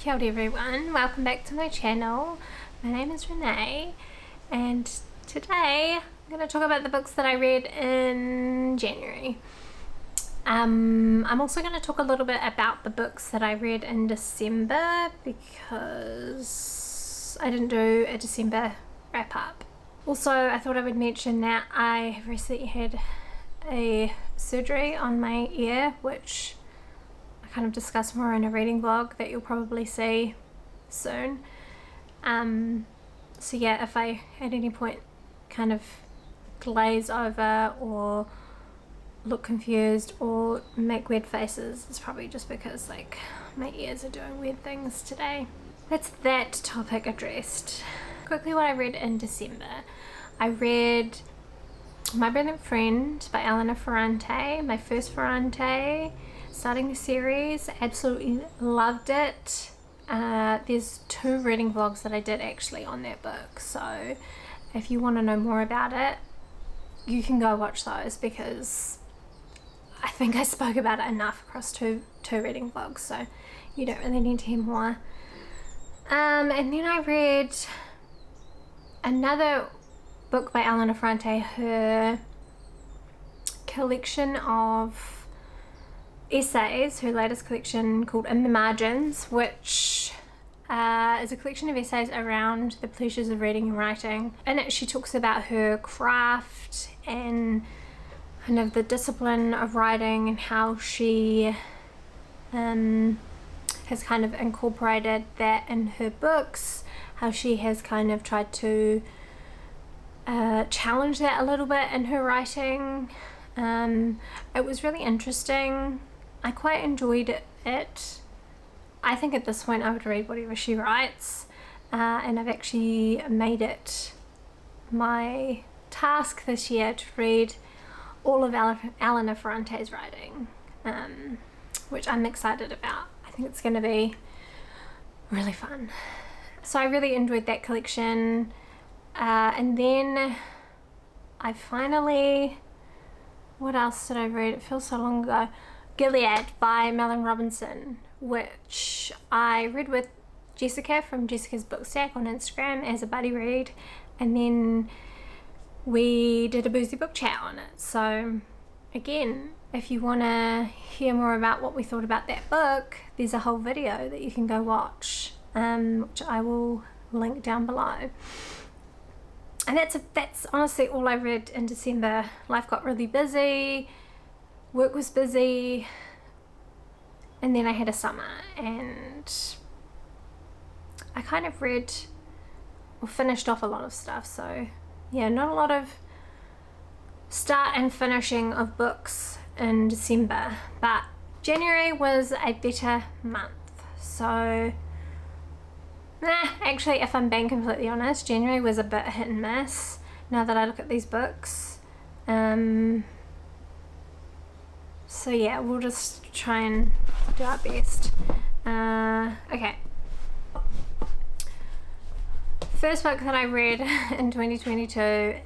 Kia ora everyone, welcome back to my channel. My name is Renee and today I'm going to talk about the books that I read in January. I'm also going to talk a little bit about the books that I read in December because I didn't do a December wrap up. Also, I thought I would mention that I have recently had a surgery on my ear, which I kind of discuss more in a reading vlog that you'll probably see soon. So yeah, if I at any point kind of glaze over or look confused or make weird faces, it's probably just because like my ears are doing weird things today. That's that topic addressed. Quickly, what I read in December. I read My Brilliant Friend by Elena Ferrante, my first Ferrante, starting the series. Absolutely loved it. There's 2 reading vlogs that I did actually on that book, so if you want to know more about it, you can go watch those because I think I spoke about it enough across two reading vlogs, so you don't really need to hear more. And then I read another book by Elena Ferrante, her collection of essays, her latest collection called In the Margins, which is a collection of essays around the pleasures of reading and writing. In it she talks about her craft and kind of the discipline of writing and how she has kind of incorporated that in her books, how she has kind of tried to challenge that a little bit in her writing. It was really interesting. I quite enjoyed it. I think at this point I would read whatever she writes, and I've actually made it my task this year to read all of Elena Ferrante's writing, which I'm excited about. I think it's going to be really fun. So I really enjoyed that collection. And then I finally, what else did I read? It feels so long ago. Gilead by Marilynne Robinson, which I read with Jessica from Jessica's Book Stack on Instagram as a buddy read, and then we did a boozy book chat on it. So again, if you want to hear more about what we thought about that book, there's a whole video that you can go watch, which I will link down below. And that's honestly all I read in December. Life got really busy, work was busy, and then I had a summer, and I kind of read or finished off a lot of stuff. So yeah, not a lot of start and finishing of books in December, but January was a better month. So actually, if I'm being completely honest, January was a bit hit and miss now that I look at these books. So yeah, we'll just try and do our best. Okay. First book that I read in 2022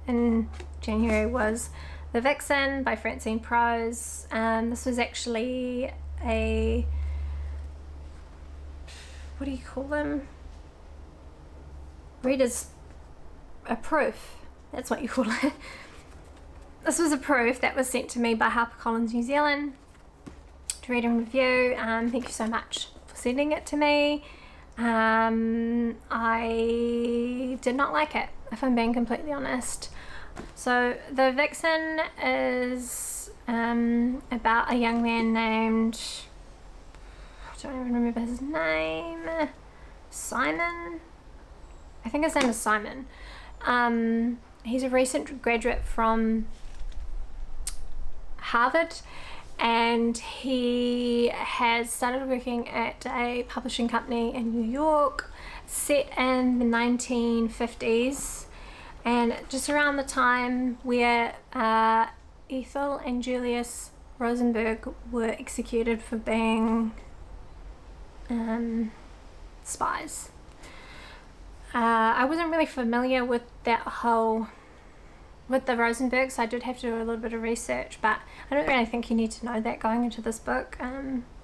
in January was The Vixen by Francine Prose. This was actually a, what do you call them? Readers, a proof. That's what you call it. This was a proof that was sent to me by HarperCollins New Zealand to read and review. Thank you so much for sending it to me. I did not like it, if I'm being completely honest. So The Vixen is about a young man named, I don't even remember his name, Simon? I think his name is Simon. He's a recent graduate from Harvard, and he has started working at a publishing company in New York set in the 1950s, and just around the time where Ethel and Julius Rosenberg were executed for being spies. I wasn't really familiar with that whole, with the Rosenbergs. I did have to do a little bit of research, but I don't really think you need to know that going into this book.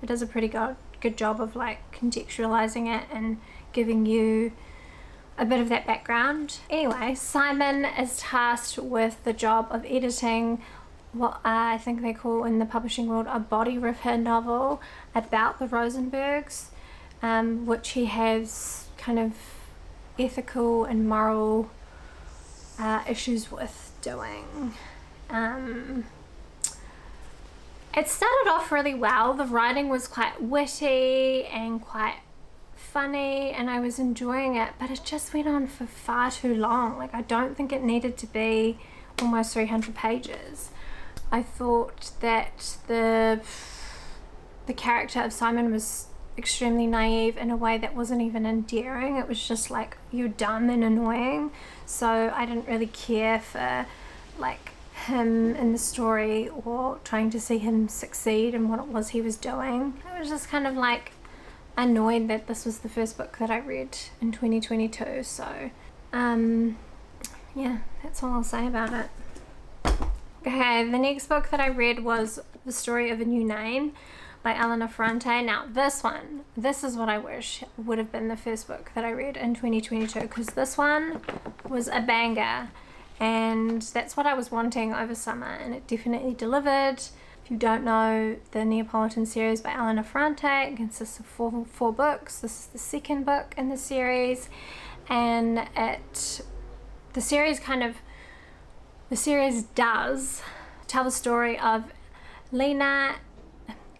It does a pretty good good job of like contextualizing it and giving you a bit of that background. Anyway, Simon is tasked with the job of editing what I think they call in the publishing world a body ripper novel about the Rosenbergs, which he has kind of ethical and moral issues with doing. It started off really well. The writing was quite witty and quite funny, and I was enjoying it, but it just went on for far too long. Like, I don't think it needed to be almost 300 pages. I thought that the character of Simon was extremely naive in a way that wasn't even endearing. It was just like, you're dumb and annoying. So I didn't really care for like him in the story or trying to see him succeed in what it was he was doing. I was just kind of like annoyed that this was the first book that I read in 2022. So yeah, that's all I'll say about it. Okay, the next book that I read was The Story of a New Name by Elena Ferrante. Now this is what I wish would have been the first book that I read in 2022, because this one was a banger, and that's what I was wanting over summer, and it definitely delivered. If you don't know, the Neapolitan series by Elena Ferrante consists of four books. This is the second book in the series, and the series does tell the story of Leno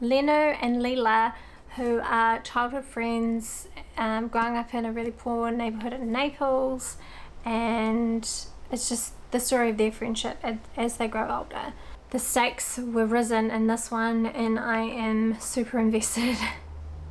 and Lila, who are childhood friends, growing up in a really poor neighborhood in Naples, and it's just the story of their friendship as they grow older. The stakes were risen in this one, and I am super invested,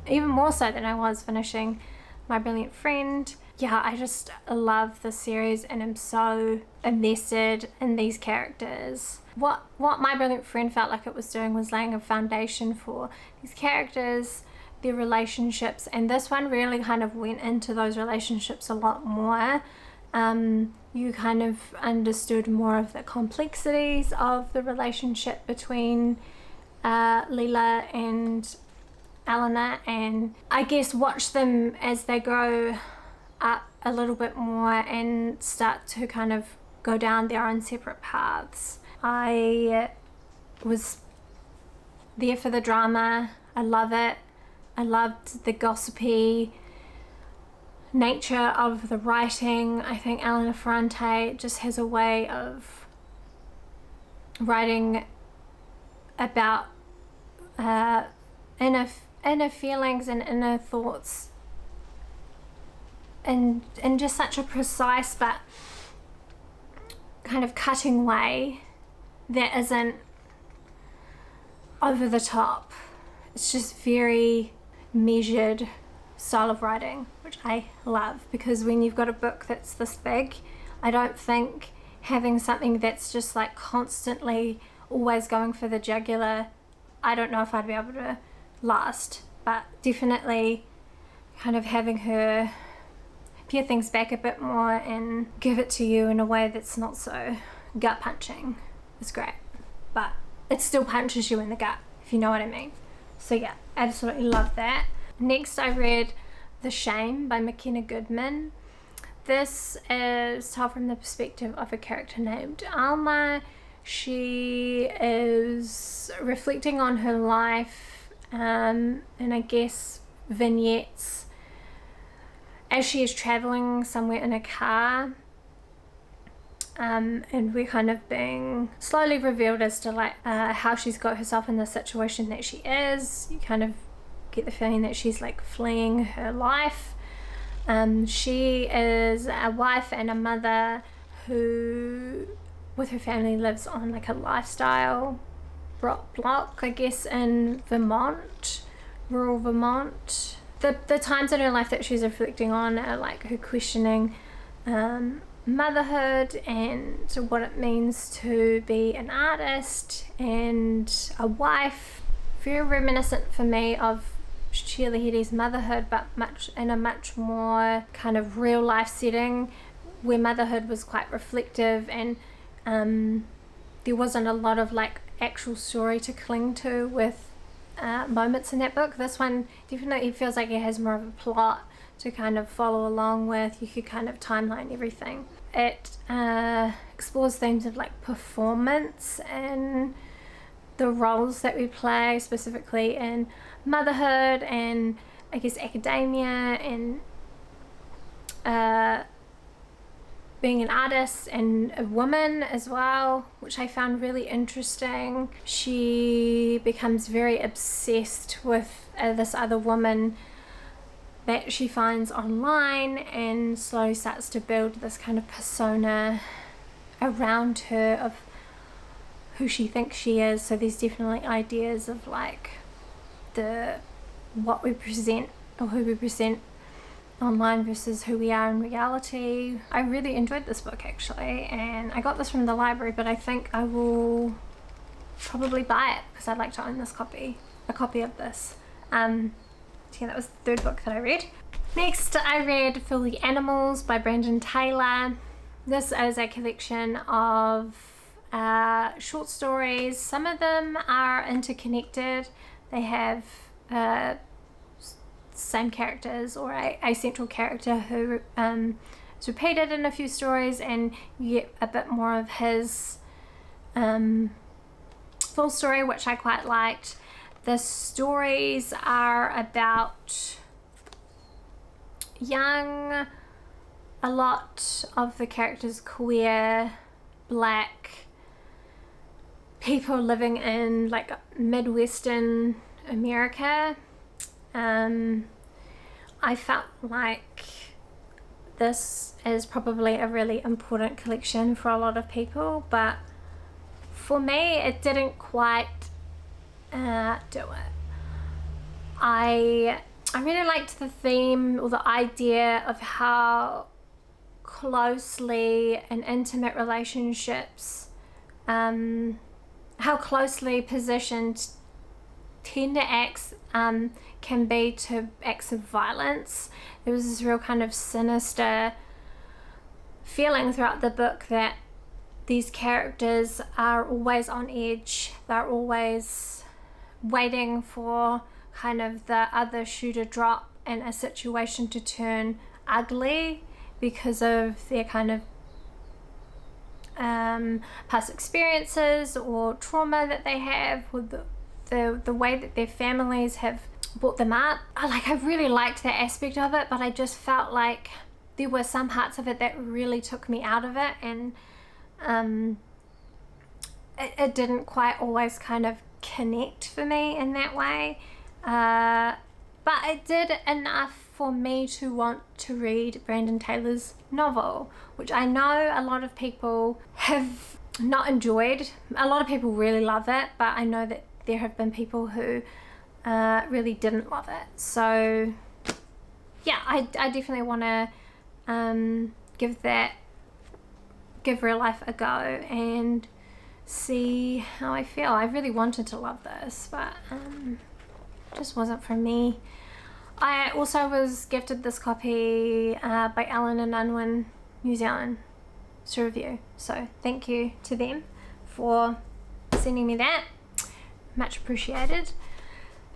even more so than I was finishing My Brilliant Friend. Yeah, I just love this series, and I'm so invested in these characters. What My Brilliant Friend felt like it was doing was laying a foundation for these characters, their relationships, and this one really kind of went into those relationships a lot more. You kind of understood more of the complexities of the relationship between Lila and Elena, and I guess watch them as they grow up a little bit more and start to kind of go down their own separate paths. I was there for the drama. I love it. I loved the gossipy nature of the writing. I think Elena Ferrante just has a way of writing about inner feelings and inner thoughts in just such a precise but kind of cutting way that isn't over the top. It's just very measured style of writing, which I love, because when you've got a book that's this big, I don't think having something that's just like constantly always going for the jugular, I don't know if I'd be able to last. But definitely kind of having her pare things back a bit more and give it to you in a way that's not so gut punching is great, but it still punches you in the gut, if you know what I mean. So yeah, absolutely love that. Next I read The Shame by Makenna Goodman. This is told from the perspective of a character named Alma. She is reflecting on her life, and I guess vignettes as she is traveling somewhere in a car, and we're kind of being slowly revealed as to like how she's got herself in the situation that she is. You kind of get the feeling that she's like fleeing her life. She is a wife and a mother who with her family lives on like a lifestyle block, I guess, in Vermont, rural Vermont. The times in her life that she's reflecting on are like her questioning motherhood and what it means to be an artist and a wife. Very reminiscent for me of Sheila Hedi's motherhood, but in a much more kind of real life setting where motherhood was quite reflective, and there wasn't a lot of like actual story to cling to with moments in that book. This one definitely feels like it has more of a plot to kind of follow along with. You could kind of timeline everything. It explores themes of like performance and the roles that we play, specifically in motherhood and I guess academia and being an artist and a woman as well, which I found really interesting. She becomes very obsessed with this other woman that she finds online and slowly starts to build this kind of persona around her of who she thinks she is. So there's definitely ideas of like what we present or who we present online versus who we are in reality. I really enjoyed this book actually, and I got this from the library, but I think I will probably buy it because I'd like to own a copy of this. Yeah, that was the third book that I read. Next, I read Filthy Animals by Brandon Taylor. This is a collection of short stories. Some of them are interconnected. They have same characters or a central character who is repeated in a few stories, and you get a bit more of his full story, which I quite liked. The stories are about young, a lot of the characters queer, black people living in like Midwestern America. I felt like this is probably a really important collection for a lot of people, but for me it didn't quite do it. I really liked the theme or the idea of how closely in intimate relationships, how closely positioned tender acts can be to acts of violence. There was this real kind of sinister feeling throughout the book that these characters are always on edge. They're always waiting for kind of the other shoe to drop and a situation to turn ugly because of their kind of past experiences or trauma that they have with the way that their families have brought them up. I really liked that aspect of it, but I just felt like there were some parts of it that really took me out of it, and it didn't quite always kind of connect for me in that way, but it did enough for me to want to read Brandon Taylor's novel, which I know a lot of people have not enjoyed. A lot of people really love it, but I know that there have been people who really didn't love it. So yeah, I definitely want to give Real Life a go and see how I feel. I really wanted to love this, but just wasn't for me. I also was gifted this copy by Elena and Unwin New Zealand to review, so thank you to them for sending me that. Much appreciated.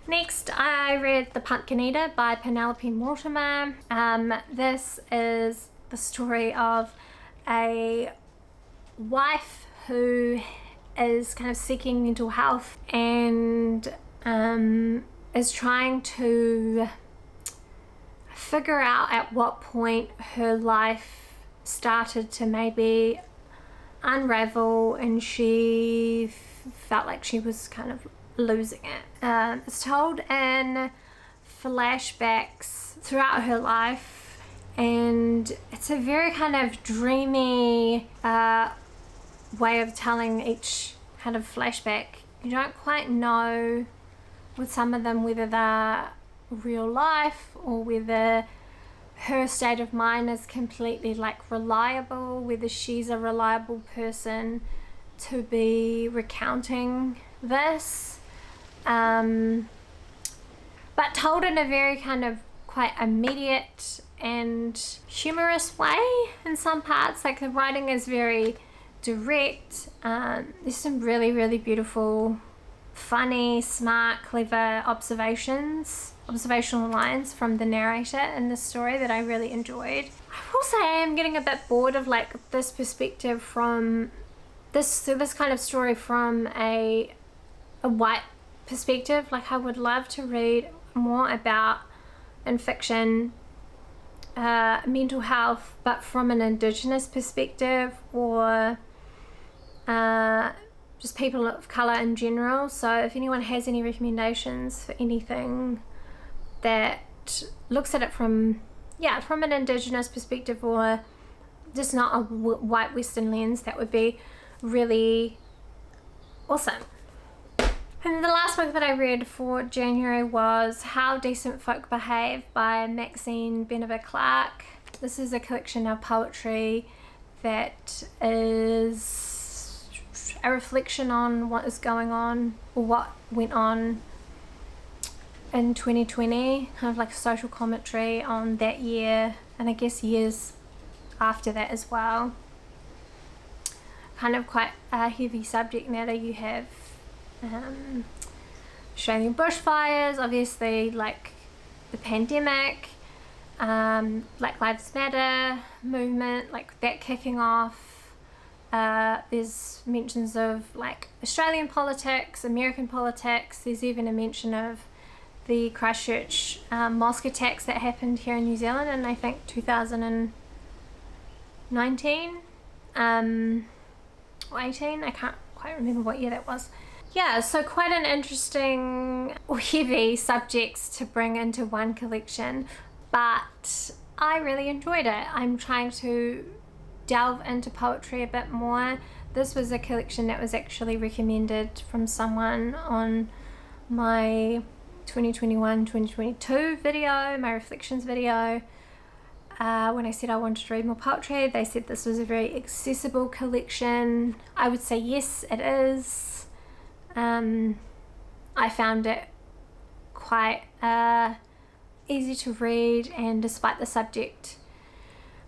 Next, I read The Punt Canada by Penelope Mortimer. This is the story of a wife who is kind of seeking mental health and is trying to figure out at what point her life started to maybe unravel and she felt like she was kind of losing it. It's told in flashbacks throughout her life, and it's a very kind of dreamy way of telling each kind of flashback. You don't quite know with some of them whether they're real life or whether her state of mind is completely like reliable, whether she's a reliable person to be recounting this, but told in a very kind of quite immediate and humorous way in some parts. Like the writing is very direct. There's some really, really beautiful funny, smart, clever observational lines from the narrator in this story that I really enjoyed. I will say I am getting a bit bored of like this perspective from this kind of story from a white perspective. Like I would love to read more about in fiction mental health, but from an Indigenous perspective, or just people of colour in general. So if anyone has any recommendations for anything that looks at it from an Indigenous perspective, or just not a white Western lens, that would be really awesome. And the last book that I read for January was How Decent Folk Behave by Maxine, Beneba, Clarke. This is a collection of poetry that is a reflection on what is going on, or what went on in 2020, kind of like a social commentary on that year, and I guess years after that as well. Kind of quite a heavy subject matter. You have Australian bushfires, obviously, like the pandemic, Black Lives Matter movement, like that kicking off. There's mentions of like Australian politics, American politics. There's even a mention of the Christchurch mosque attacks that happened here in New Zealand in, I think, 2019 or 18. I can't quite remember what year that was. Yeah, so quite an interesting, heavy subjects to bring into one collection, but I really enjoyed it. I'm trying to delve into poetry a bit more. This was a collection that was actually recommended from someone on my 2021-2022 video, my reflections video. When I said I wanted to read more poetry, they said this was a very accessible collection. I would say yes, it is. I found it quite easy to read, and despite the subject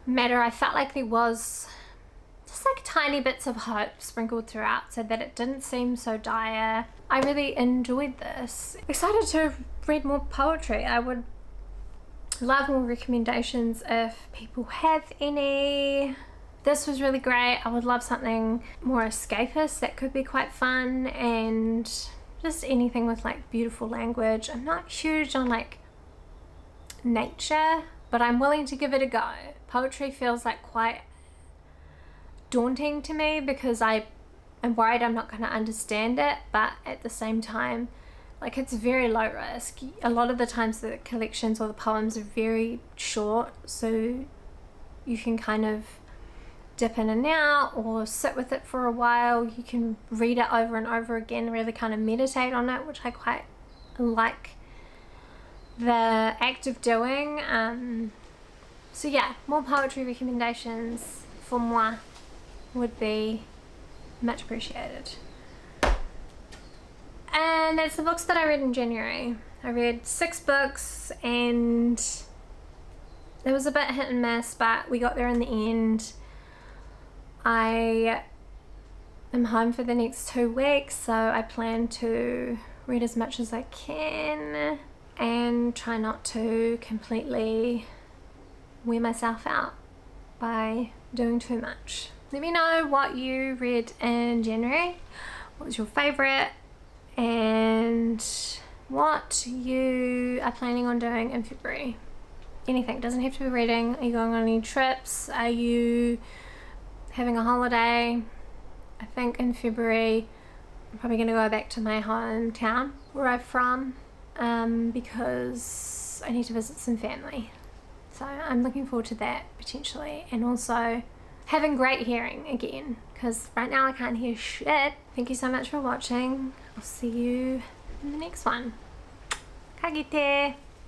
matter, I felt like there was just like tiny bits of hope sprinkled throughout, so that it didn't seem so dire. I really enjoyed this. Excited to read more poetry. I would love more recommendations if people have any. This was really great. I would love something more escapist that could be quite fun, and just anything with like beautiful language. I'm not huge on like nature, but I'm willing to give it a go. Poetry feels like quite daunting to me because I am worried I'm not going to understand it, but at the same time, like, it's very low risk. A lot of the times the collections or the poems are very short, so you can kind of dip in and out or sit with it for a while. You can read it over and over again, really kind of meditate on it, which I quite like the act of doing. So yeah, more poetry recommendations for moi would be much appreciated. And that's the books that I read in January. I read 6 books, and it was a bit hit and miss, but we got there in the end. I am home for the next 2 weeks, so I plan to read as much as I can and try not to completely wear myself out by doing too much. Let me know what you read in January. What was your favourite? And what you are planning on doing in February. Anything, doesn't have to be reading. Are you going on any trips? Are you having a holiday? I think in February I'm probably going to go back to my hometown where I'm from, because I need to visit some family. So I'm looking forward to that potentially, and also having great hearing again, because right now I can't hear shit. Thank you so much for watching. I'll see you in the next one. Ka kite!